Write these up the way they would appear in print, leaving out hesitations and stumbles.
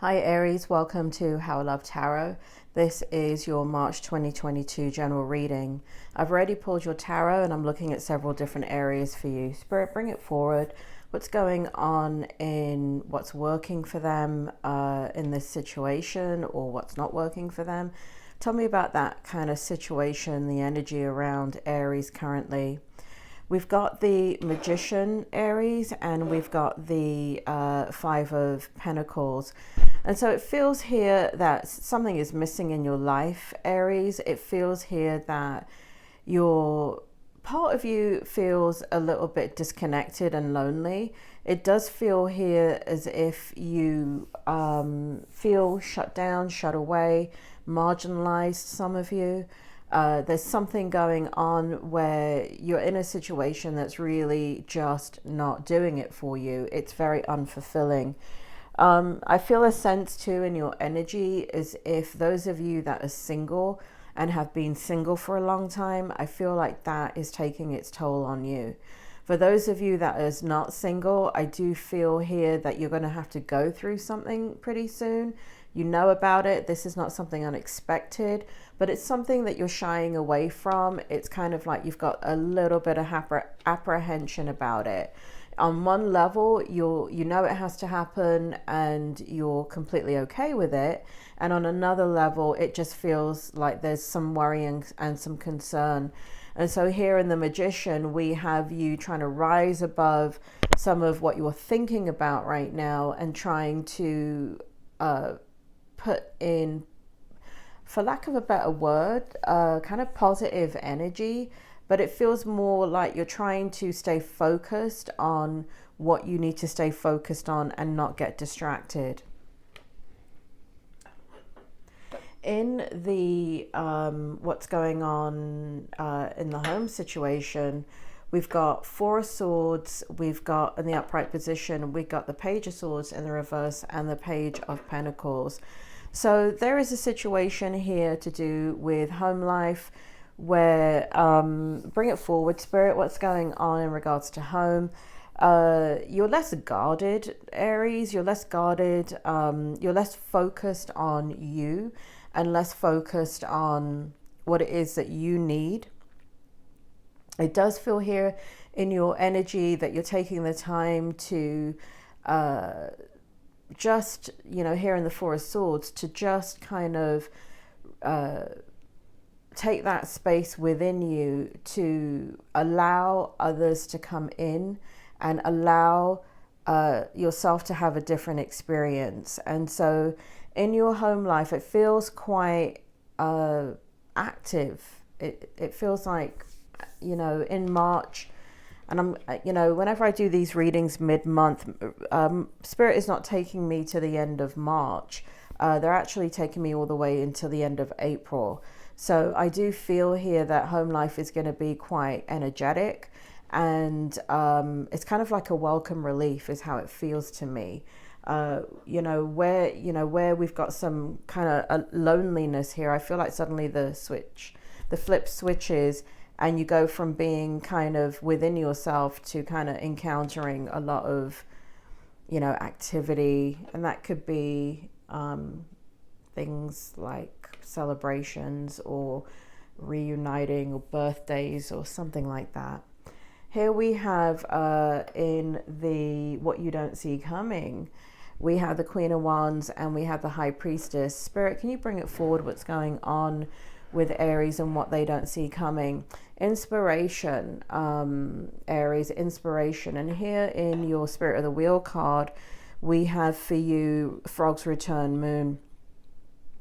Hi Aries, welcome to How I Love Tarot. This is your March 2022 general reading. I've already pulled your tarot and I'm looking at several different areas for you. Spirit, bring it forward. What's going on in what's working for them in this situation, or what's not working for them? Tell me about that kind of situation, the energy around Aries currently. We've got the Magician, Aries, and we've got the Five of Pentacles. And so it feels here that something is missing in your life, Aries. It feels here that your part of you feels a little bit disconnected and lonely. It does feel here as if you feel shut down, shut away, marginalized, some of you. There's something going on where you're in a situation that's really just not doing it for you. It's very unfulfilling. I feel a sense too in your energy as if those of you that are single and have been single for a long time, I feel like that is taking its toll on you. For those of you that is not single, I do feel here that you're going to have to go through something pretty soon. You know about it. This is not something unexpected, but it's something that you're shying away from. It's kind of like you've got a little bit of apprehension about it. On one level, you know it has to happen and you're completely okay with it. And on another level, it just feels like there's some worrying and some concern. And so here in the Magician, we have you trying to rise above some of what you're thinking about right now and trying to put in, for lack of a better word, kind of positive energy. But it feels more like you're trying to stay focused on what you need to stay focused on and not get distracted. In the what's going on in the home situation, we've got Four of Swords, we've got in the upright position, we've got the Page of Swords in the reverse and the Page of Pentacles. So there is a situation here to do with home life where, bring it forward, Spirit, what's going on in regards to home. You're less guarded, Aries, you're less guarded, you're less focused on you and less focused on what it is that you need. It does feel here in your energy that you're taking the time to just, you know, here in the Four of Swords, to just kind of take that space within you to allow others to come in and allow yourself to have a different experience. And so in your home life, it feels quite active. It feels like, you know, in March, and I'm, you know, whenever I do these readings mid-month, Spirit is not taking me to the end of March. They're actually taking me all the way until the end of April. So I do feel here that home life is going to be quite energetic, and it's kind of like a welcome relief is how it feels to me. You know, where we've got some kind of loneliness here, I feel like suddenly the flip switches, and you go from being kind of within yourself to kind of encountering a lot of, you know, activity. And that could be things like celebrations or reuniting or birthdays or something like that. Here we have in the what you don't see coming, we have the Queen of Wands and we have the High Priestess. Spirit, can you bring it forward, what's going on with Aries and what they don't see coming? Inspiration, Aries, inspiration. And here in your Spirit of the Wheel card, we have for you Frog's Return, Moon.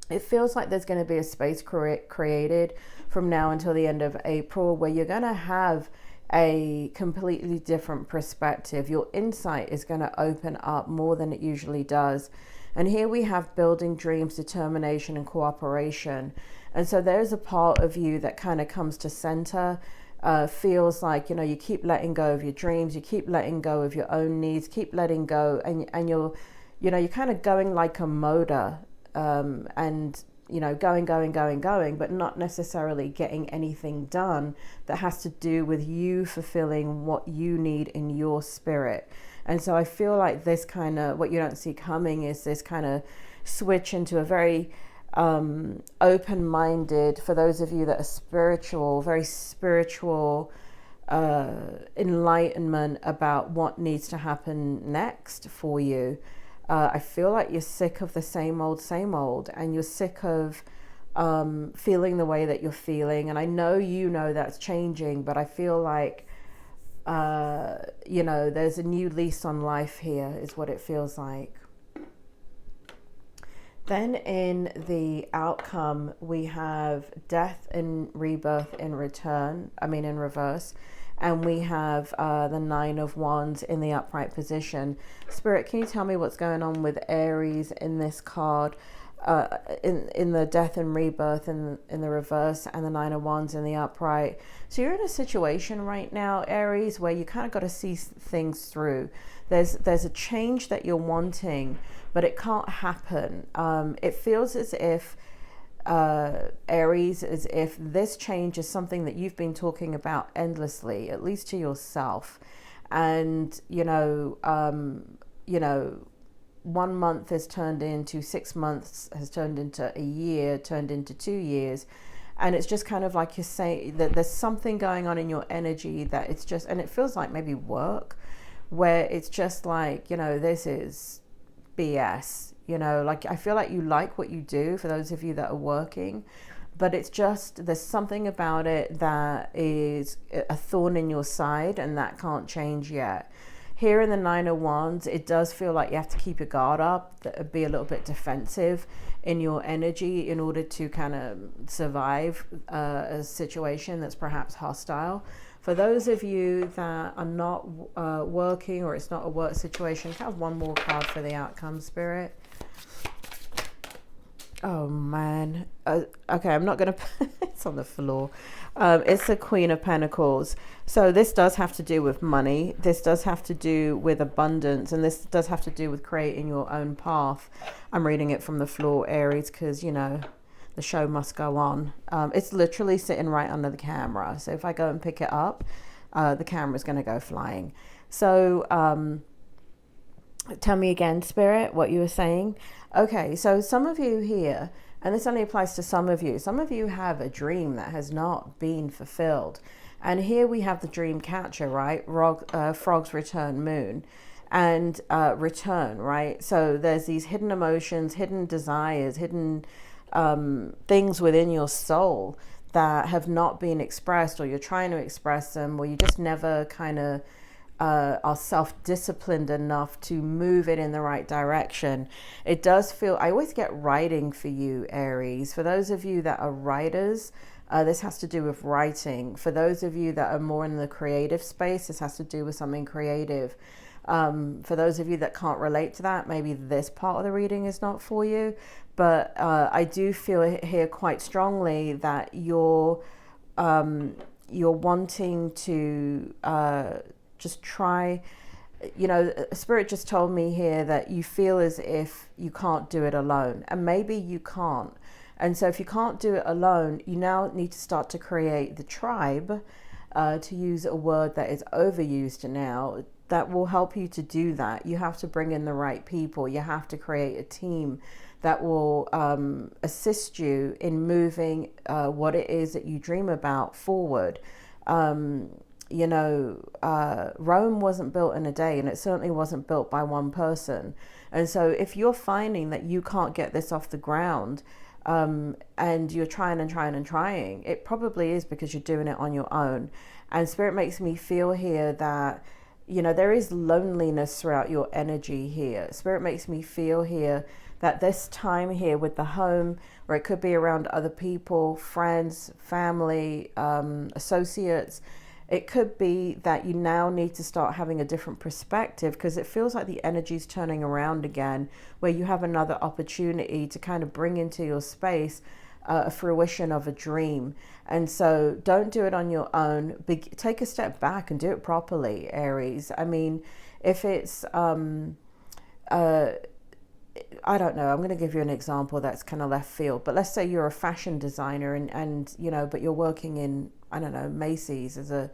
It feels like there's going to be a space created from now until the end of April where you're going to have a completely different perspective. Your insight is going to open up more than it usually does. And here we have building dreams, determination, and cooperation. And so there's a part of you that kind of comes to center, feels like, you know, you keep letting go of your dreams, you keep letting go of your own needs, keep letting go, and you're, you know, you're kind of going like a motor, and, you know, going, but not necessarily getting anything done that has to do with you fulfilling what you need in your spirit. And so I feel like this kind of, what you don't see coming is this kind of switch into a very open-minded, for those of you that are spiritual, very spiritual enlightenment about what needs to happen next for you. I feel like you're sick of the same old, and you're sick of feeling the way that you're feeling. And I know you know that's changing, but I feel like, you know, there's a new lease on life here, is what it feels like. Then in the outcome, we have death and rebirth in reverse. And we have the 9 of Wands in the upright position. Spirit, can you tell me what's going on with Aries in this card? In the death and rebirth in the reverse, and the 9 of Wands in the upright. So you're in a situation right now, Aries, where you kind of got to see things through. There's a change that you're wanting, but it can't happen. It feels as if, Aries, as if this change is something that you've been talking about endlessly, at least to yourself. And you know, 1 month has turned into 6 months, has turned into a year, turned into 2 years. And it's just kind of like you're saying that there's something going on in your energy that it's just, and it feels like maybe work, where it's just like, you know, this is BS, you know, like I feel like you like what you do, for those of you that are working, but it's just, there's something about it that is a thorn in your side, and that can't change yet. Here in the 9 of Wands, it does feel like you have to keep your guard up, be a little bit defensive in your energy in order to kind of survive a situation that's perhaps hostile. For those of you that are not working, or it's not a work situation, can I have one more card for the outcome, Spirit? Oh man. Okay, I'm not going to, it's on the floor. It's the Queen of Pentacles. So this does have to do with money. This does have to do with abundance. And this does have to do with creating your own path. I'm reading it from the floor, Aries, because, you know, the show must go on. It's literally sitting right under the camera. So if I go and pick it up, the camera's going to go flying. So tell me again, Spirit, what you were saying. Okay, so some of you here, and this only applies to some of you have a dream that has not been fulfilled. And here we have the dream catcher, right? Frog's return, moon, and return, right? So there's these hidden emotions, hidden desires, hidden things within your soul that have not been expressed, or you're trying to express them, or you just never kind of are self-disciplined enough to move it in the right direction. It does feel, I always get writing for you, Aries. For those of you that are writers, this has to do with writing. For those of you that are more in the creative space, this has to do with something creative. For those of you that can't relate to that, maybe this part of the reading is not for you. But I do feel here quite strongly that you're wanting to just try, you know, Spirit just told me here that you feel as if you can't do it alone, and maybe you can't. And so if you can't do it alone, you now need to start to create the tribe, to use a word that is overused now, that will help you to do that. You have to bring in the right people. You have to create a team that will assist you in moving what it is that you dream about forward. You know, Rome wasn't built in a day, and it certainly wasn't built by one person. And so if you're finding that you can't get this off the ground, and you're trying, it probably is because you're doing it on your own. And Spirit makes me feel here that, you know, there is loneliness throughout your energy here. Spirit makes me feel here that this time here with the home, or it could be around other people, friends, family, associates, it could be that you now need to start having a different perspective, because it feels like the energy's turning around again, where you have another opportunity to kind of bring into your space a fruition of a dream. And so don't do it on your own. Take a step back and do it properly, Aries. I mean, if it's, I don't know, I'm going to give you an example that's kind of left field, but let's say you're a fashion designer and you know, but you're working in, I don't know, Macy's as a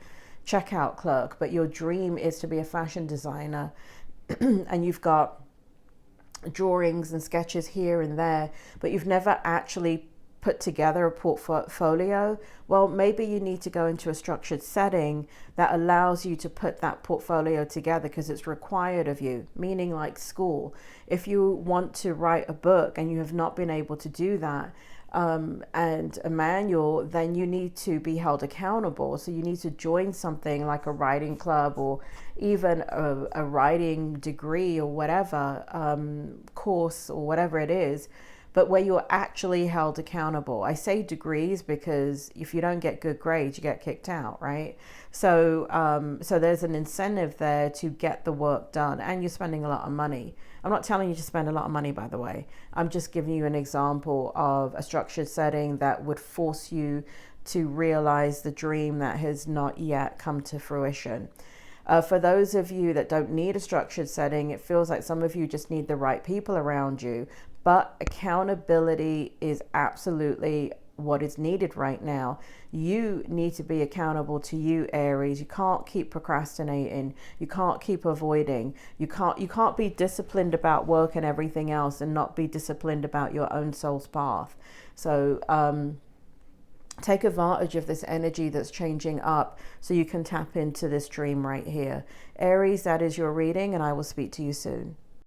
checkout clerk, but your dream is to be a fashion designer. and you've got drawings and sketches here and there, but you've never actually put together a portfolio, well, maybe you need to go into a structured setting that allows you to put that portfolio together, because it's required of you, meaning like school. If you want to write a book and you have not been able to do that, and a manual, then you need to be held accountable. So you need to join something like a writing club, or even a writing degree, or whatever, course, or whatever it is, but where you're actually held accountable. I say degrees because if you don't get good grades, you get kicked out, right? So so there's an incentive there to get the work done, and you're spending a lot of money. I'm not telling you to spend a lot of money, by the way. I'm just giving you an example of a structured setting that would force you to realize the dream that has not yet come to fruition. For those of you that don't need a structured setting, it feels like some of you just need the right people around you. But accountability is absolutely what is needed right now. You need to be accountable to you, Aries. You can't keep procrastinating. You can't keep avoiding. You can't be disciplined about work and everything else and not be disciplined about your own soul's path. So take advantage of this energy that's changing up so you can tap into this dream right here. Aries, that is your reading, and I will speak to you soon.